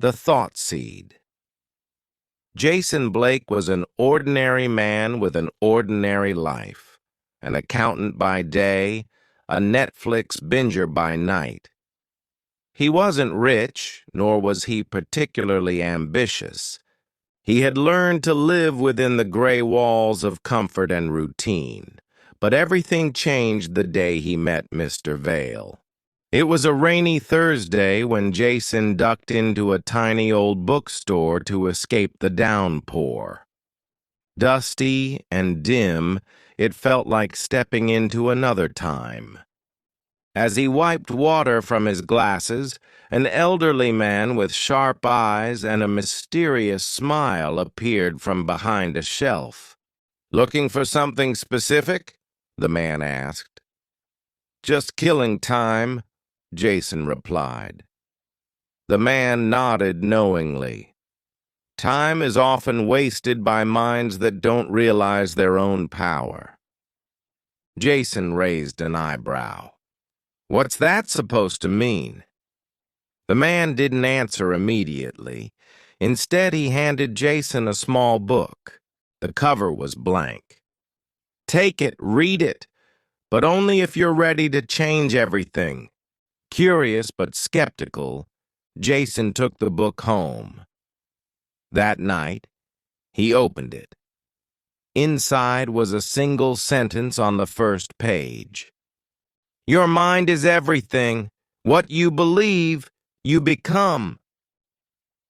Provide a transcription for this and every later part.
The Thought Seed. Jason Blake was an ordinary man with an ordinary life, an accountant by day, a Netflix binger by night. He wasn't rich, nor was he particularly ambitious. He had learned to live within the gray walls of comfort and routine, but everything changed the day he met Mr. Vale. It was a rainy Thursday when Jason ducked into a tiny old bookstore to escape the downpour. Dusty and dim, it felt like stepping into another time. As he wiped water from his glasses, an elderly man with sharp eyes and a mysterious smile appeared from behind a shelf. "Looking for something specific?" the man asked. "Just killing time," Jason replied. The man nodded knowingly. Time is often wasted by minds that don't realize their own power. Jason raised an eyebrow. "What's that supposed to mean?" The man didn't answer immediately. Instead, he handed Jason a small book. The cover was blank. "Take it, read it, but only if you're ready to change everything." Curious but skeptical, Jason took the book home. That night, he opened it. Inside was a single sentence on the first page. "Your mind is everything. What you believe, you become."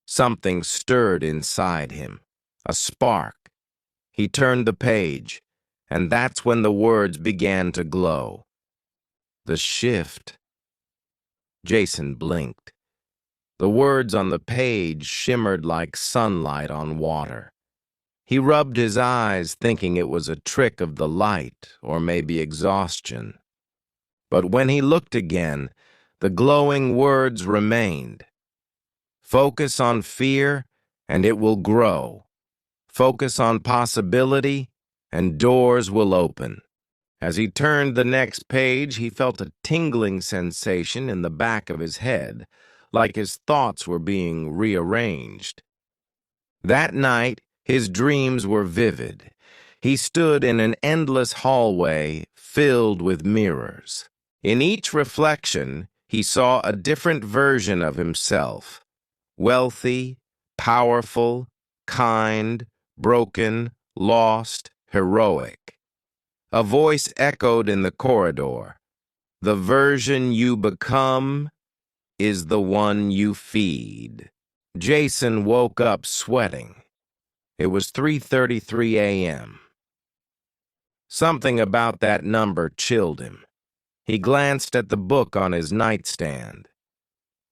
Something stirred inside him, a spark. He turned the page, and that's when the words began to glow. The shift. Jason blinked. The words on the page shimmered like sunlight on water. He rubbed his eyes, thinking it was a trick of the light or maybe exhaustion. But when he looked again, the glowing words remained. Focus on fear, and it will grow. Focus on possibility, and doors will open. As he turned the next page, he felt a tingling sensation in the back of his head, like his thoughts were being rearranged. That night, his dreams were vivid. He stood in an endless hallway filled with mirrors. In each reflection, he saw a different version of himself. Wealthy, powerful, kind, broken, lost, heroic. A voice echoed in the corridor. "The version you become is the one you feed." Jason woke up sweating. It was 3:33 a.m. Something about that number chilled him. He glanced at the book on his nightstand.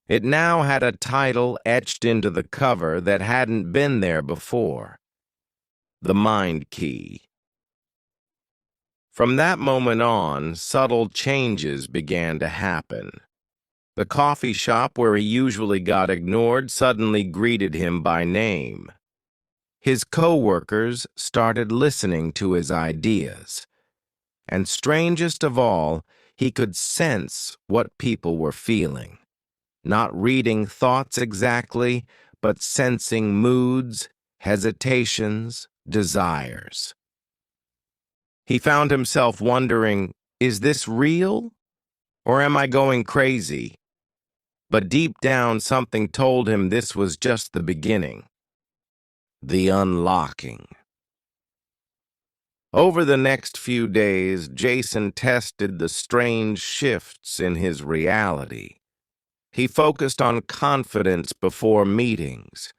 It now had a title etched into the cover that hadn't been there before. The Mind Key. From that moment on, subtle changes began to happen. The coffee shop where he usually got ignored suddenly greeted him by name. His co-workers started listening to his ideas. And strangest of all, he could sense what people were feeling. Not reading thoughts exactly, but sensing moods, hesitations, desires. He found himself wondering, is this real? Or am I going crazy? But deep down, something told him this was just the beginning. The unlocking. Over the next few days, Jason tested the strange shifts in his reality. He focused on confidence before meetings,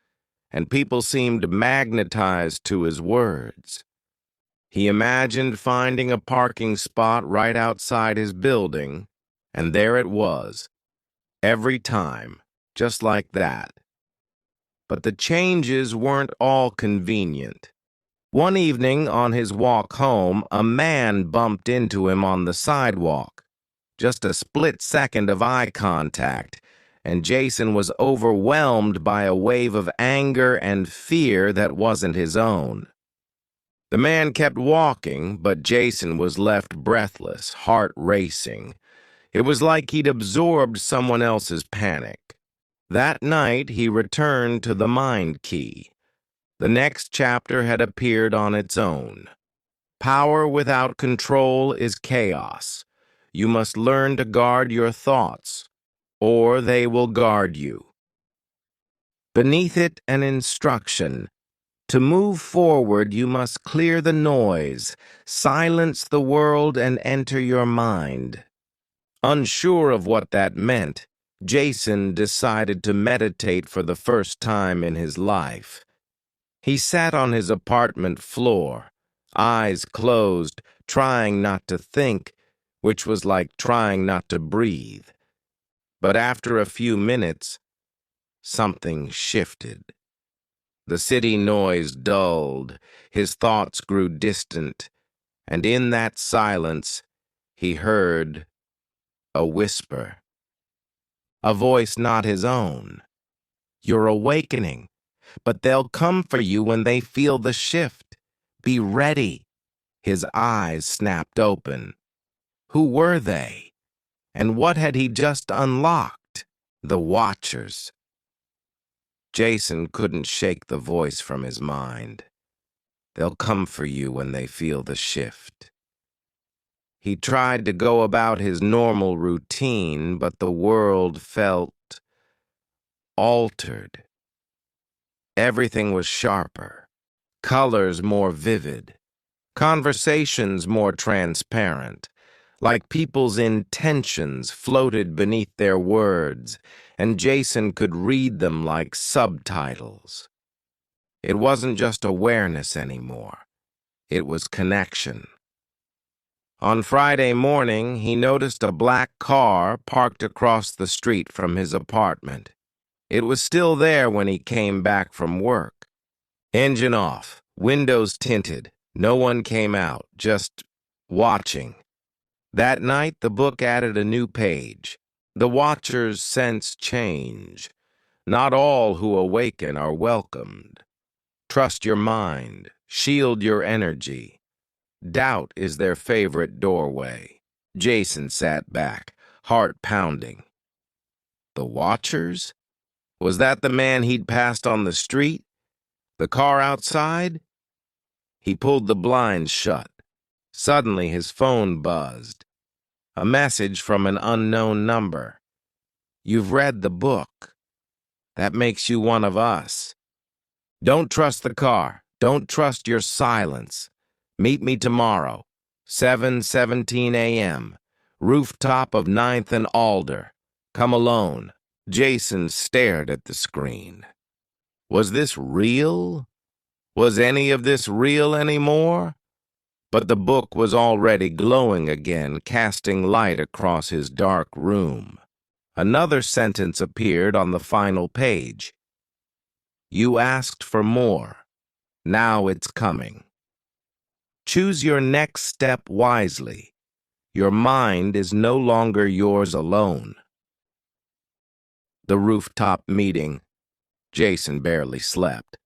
and people seemed magnetized to his words. He imagined finding a parking spot right outside his building, and there it was, every time, just like that. But the changes weren't all convenient. One evening, on his walk home, a man bumped into him on the sidewalk. Just a split second of eye contact, and Jason was overwhelmed by a wave of anger and fear that wasn't his own. The man kept walking, but Jason was left breathless, heart racing. It was like he'd absorbed someone else's panic. That night, he returned to the mind key. The next chapter had appeared on its own. Power without control is chaos. You must learn to guard your thoughts, or they will guard you. Beneath it, an instruction. To move forward, you must clear the noise, silence the world, and enter your mind. Unsure of what that meant, Jason decided to meditate for the first time in his life. He sat on his apartment floor, eyes closed, trying not to think, which was like trying not to breathe. But after a few minutes, something shifted. The city noise dulled, his thoughts grew distant, and in that silence, he heard a whisper. A voice not his own. You're awakening, but they'll come for you when they feel the shift. Be ready. His eyes snapped open. Who were they? And what had he just unlocked? The Watchers. Jason couldn't shake the voice from his mind. They'll come for you when they feel the shift. He tried to go about his normal routine, but the world felt altered. Everything was sharper, colors more vivid, conversations more transparent, like people's intentions floated beneath their words, and Jason could read them like subtitles. It wasn't just awareness anymore. It was connection. On Friday morning, he noticed a black car parked across the street from his apartment. It was still there when he came back from work. Engine off, windows tinted. No one came out, just watching. That night, the book added a new page. The Watchers sense change. Not all who awaken are welcomed. Trust your mind. Shield your energy. Doubt is their favorite doorway. Jason sat back, heart pounding. The Watchers? Was that the man he'd passed on the street? The car outside? He pulled the blinds shut. Suddenly his phone buzzed. A message from an unknown number. You've read the book. That makes you one of us. Don't trust the car. Don't trust your silence. Meet me tomorrow, 7:17 a.m., rooftop of 9th and Alder. Come alone. Jason stared at the screen. Was this real? Was any of this real anymore? But the book was already glowing again, casting light across his dark room. Another sentence appeared on the final page. You asked for more. Now it's coming. Choose your next step wisely. Your mind is no longer yours alone. The rooftop meeting. Jason barely slept.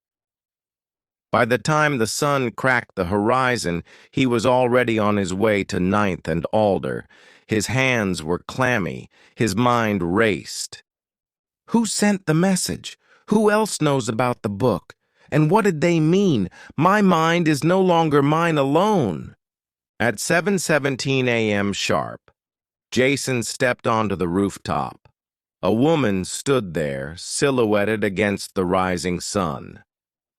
By the time the sun cracked the horizon, he was already on his way to 9th and Alder. His hands were clammy. His mind raced. Who sent the message? Who else knows about the book? And what did they mean? My mind is no longer mine alone. At 7:17 a.m. sharp, Jason stepped onto the rooftop. A woman stood there, silhouetted against the rising sun.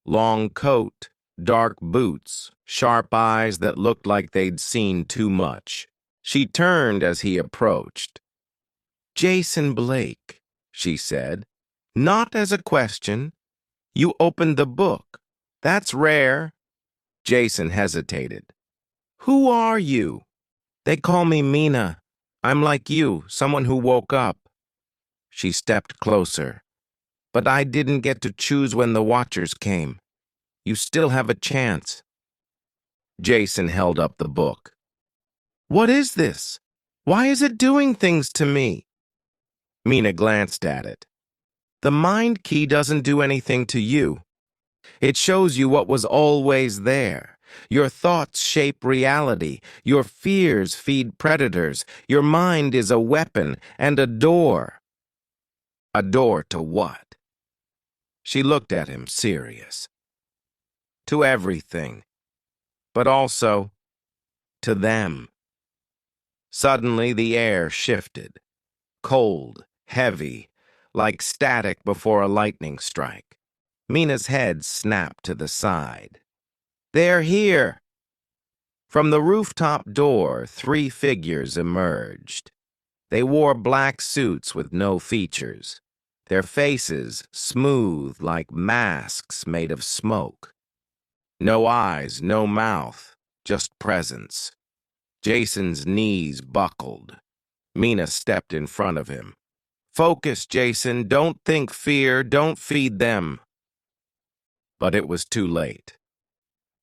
Long coat, dark boots, sharp eyes that looked like they'd seen too much. She turned as he approached. Jason Blake, she said, not as a question. You opened the book. That's rare. Jason hesitated. Who are you? They call me Mina. I'm like you, someone who woke up. She stepped closer. But I didn't get to choose when the Watchers came. You still have a chance. Jason held up the book. What is this? Why is it doing things to me? Mina glanced at it. The mind key doesn't do anything to you. It shows you what was always there. Your thoughts shape reality. Your fears feed predators. Your mind is a weapon and a door. A door to what? She looked at him, serious. To everything, but also to them. Suddenly the air shifted, cold, heavy, like static before a lightning strike. Mina's head snapped to the side. They're here! From the rooftop door, 3 figures emerged. They wore black suits with no features, their faces smooth like masks made of smoke. No eyes, no mouth, just presence. Jason's knees buckled. Mina stepped in front of him. Focus, Jason. Don't think fear. Don't feed them. But it was too late.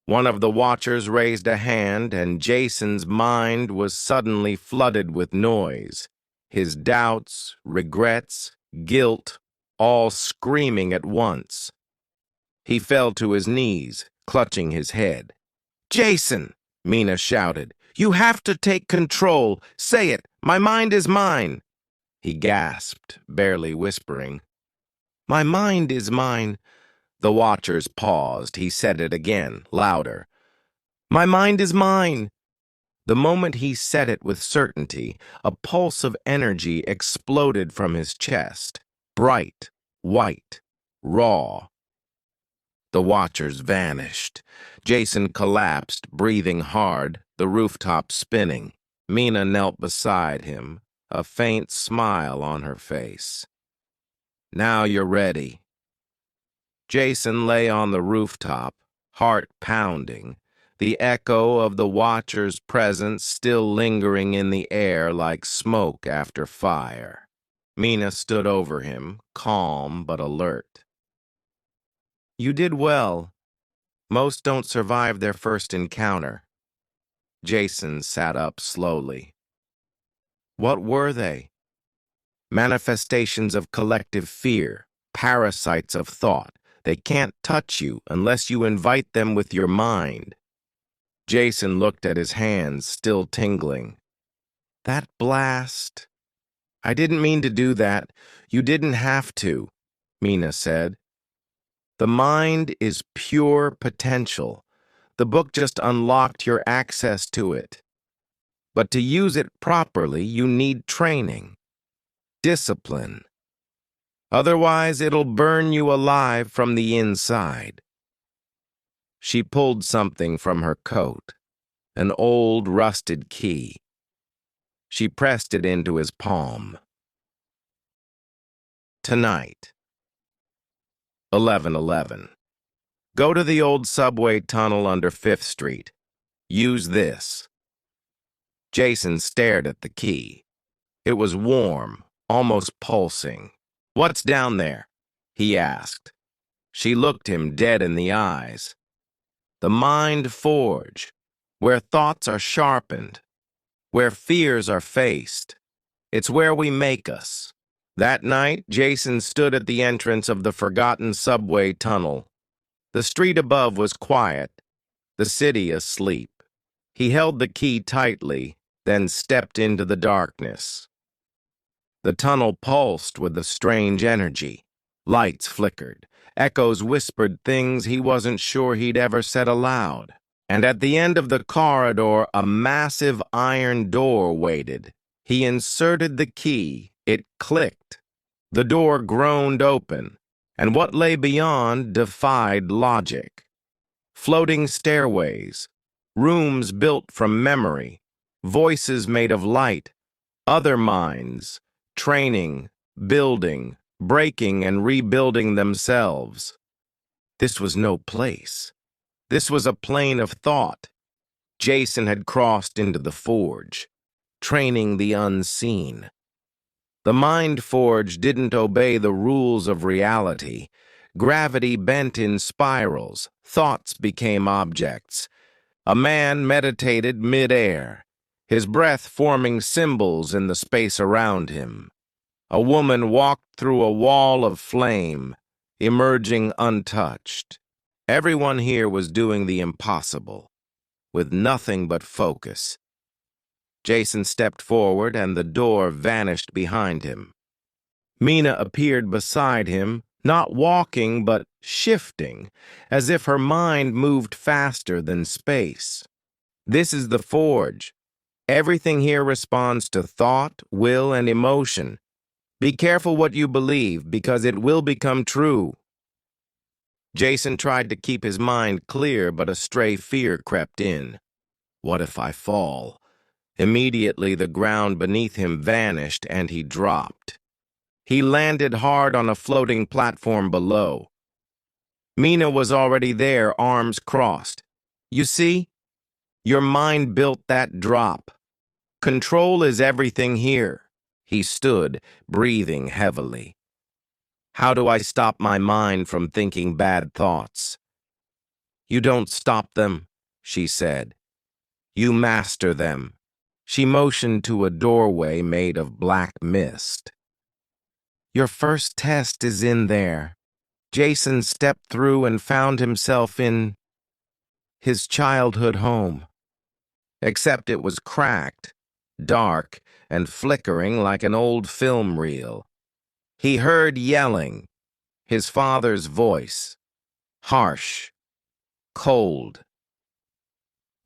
One of the watchers raised a hand, and Jason's mind was suddenly flooded with noise. His doubts, regrets, guilt, all screaming at once. He fell to his knees, clutching his head. Jason, Mina shouted, you have to take control. Say it. My mind is mine. He gasped, barely whispering. My mind is mine. The watchers paused. He said it again, louder. My mind is mine. The moment he said it with certainty, a pulse of energy exploded from his chest. Bright, white, raw. The watchers vanished. Jason collapsed, breathing hard, the rooftop spinning. Mina knelt beside him, a faint smile on her face. Now you're ready. Jason lay on the rooftop, heart pounding, the echo of the watcher's presence still lingering in the air like smoke after fire. Mina stood over him, calm but alert. You did well. Most don't survive their first encounter. Jason sat up slowly. What were they? Manifestations of collective fear, parasites of thought. They can't touch you unless you invite them with your mind. Jason looked at his hands, still tingling. That blast. I didn't mean to do that. You didn't have to, Mina said. The mind is pure potential. The book just unlocked your access to it. But to use it properly, you need training, discipline. Otherwise, it'll burn you alive from the inside. She pulled something from her coat, an old rusted key. She pressed it into his palm. Tonight, 11:11. Go to the old subway tunnel under 5th Street. Use this. Jason stared at the key. It was warm, almost pulsing. What's down there? He asked. She looked him dead in the eyes. The mind forge, where thoughts are sharpened, where fears are faced. It's where we make us. That night, Jason stood at the entrance of the forgotten subway tunnel. The street above was quiet, the city asleep. He held the key tightly, then stepped into the darkness. The tunnel pulsed with a strange energy. Lights flickered. Echoes whispered things he wasn't sure he'd ever said aloud. And at the end of the corridor, a massive iron door waited. He inserted the key. It clicked. The door groaned open, and what lay beyond defied logic. Floating stairways, rooms built from memory, voices made of light, other minds, training, building, breaking and rebuilding themselves. This was no place. This was a plane of thought. Jason had crossed into the forge, training the unseen. The mind forge didn't obey the rules of reality. Gravity bent in spirals. Thoughts became objects. A man meditated mid-air, his breath forming symbols in the space around him. A woman walked through a wall of flame, emerging untouched. Everyone here was doing the impossible, with nothing but focus. Jason stepped forward, and the door vanished behind him. Mina appeared beside him, not walking but shifting, as if her mind moved faster than space. This is the forge. Everything here responds to thought, will, and emotion. Be careful what you believe, because it will become true. Jason tried to keep his mind clear, but a stray fear crept in. What if I fall? Immediately, the ground beneath him vanished, and he dropped. He landed hard on a floating platform below. Mina was already there, arms crossed. You see? Your mind built that drop. Control is everything here. He stood, breathing heavily. How do I stop my mind from thinking bad thoughts? You don't stop them, she said. You master them. She motioned to a doorway made of black mist. Your first test is in there. Jason stepped through and found himself in his childhood home. Except it was cracked, dark, and flickering like an old film reel. He heard yelling, his father's voice, harsh, cold.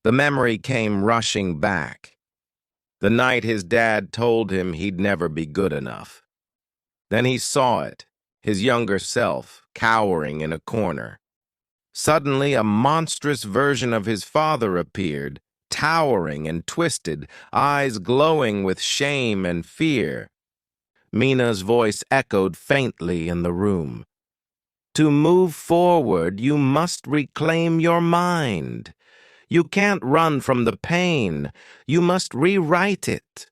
The memory came rushing back. The night his dad told him he'd never be good enough. Then he saw it, his younger self, cowering in a corner. Suddenly, a monstrous version of his father appeared, towering and twisted, eyes glowing with shame and fear. Mina's voice echoed faintly in the room. To move forward, you must reclaim your mind. You can't run from the pain. You must rewrite it.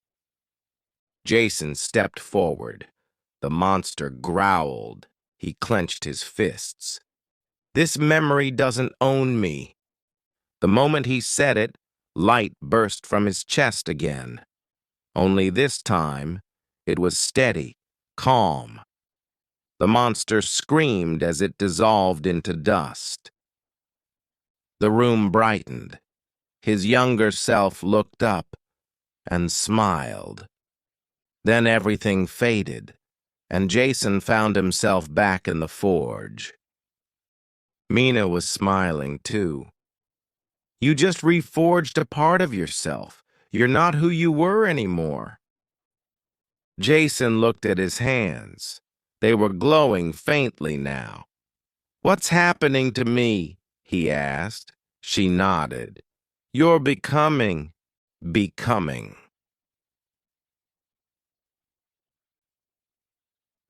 Jason stepped forward. The monster growled. He clenched his fists. This memory doesn't own me. The moment he said it, light burst from his chest again. Only this time, it was steady, calm. The monster screamed as it dissolved into dust. The room brightened. His younger self looked up and smiled. Then everything faded, and Jason found himself back in the forge. Mina was smiling too. You just reforged a part of yourself. You're not who you were anymore. Jason looked at his hands. They were glowing faintly now. What's happening to me? He asked. She nodded. You're becoming.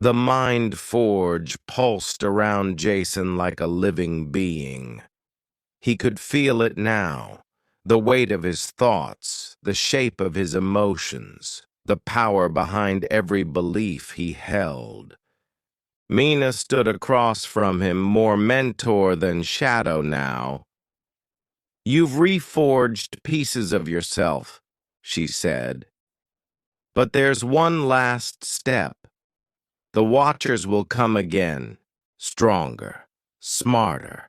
The mind forge pulsed around Jason like a living being. He could feel it now, the weight of his thoughts, the shape of his emotions, the power behind every belief he held. Mina stood across from him, more mentor than shadow now. You've reforged pieces of yourself, she said. But there's one last step. The Watchers will come again, stronger, smarter.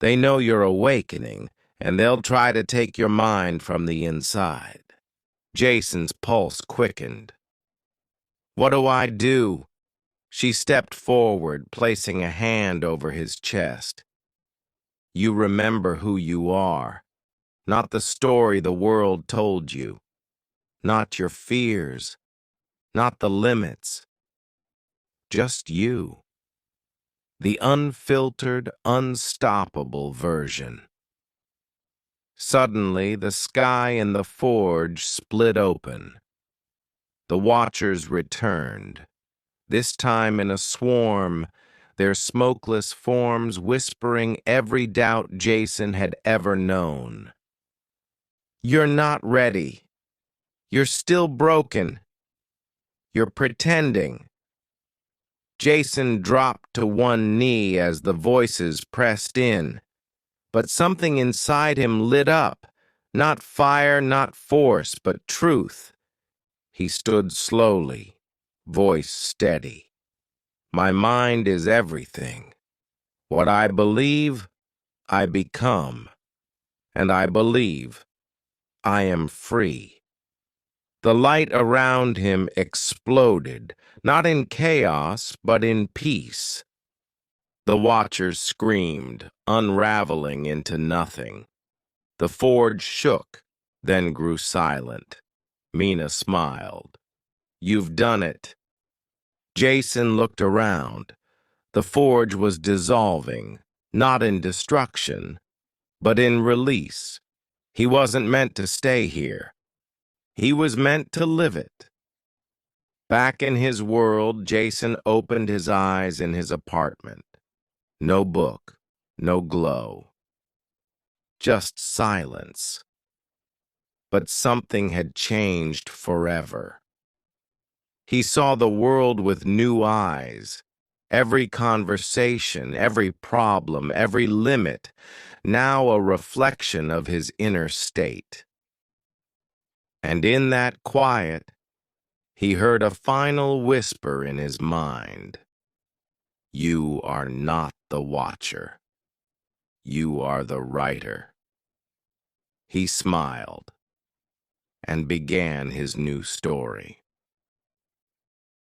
They know you're awakening, and they'll try to take your mind from the inside. Jason's pulse quickened. What do I do? She stepped forward, placing a hand over his chest. You remember who you are, not the story the world told you, not your fears, not the limits, just you. The unfiltered, unstoppable version. Suddenly, the sky in the forge split open. The Watchers returned, this time in a swarm, their smokeless forms whispering every doubt Jason had ever known. You're not ready. You're still broken. You're pretending. Jason dropped to one knee as the voices pressed in. But something inside him lit up. Not fire, not force, but truth. He stood slowly, voice steady. My mind is everything. What I believe, I become. And I believe I am free. The light around him exploded, not in chaos, but in peace. The watchers screamed, unraveling into nothing. The forge shook, then grew silent. Mina smiled. "You've done it." Jason looked around. The forge was dissolving, not in destruction, but in release. He wasn't meant to stay here. He was meant to live it. Back in his world, Jason opened his eyes in his apartment. No book, no glow, just silence. But something had changed forever. He saw the world with new eyes. Every conversation, every problem, every limit, now a reflection of his inner state. And in that quiet, he heard a final whisper in his mind. "You are not the watcher. You are the writer." He smiled and began his new story.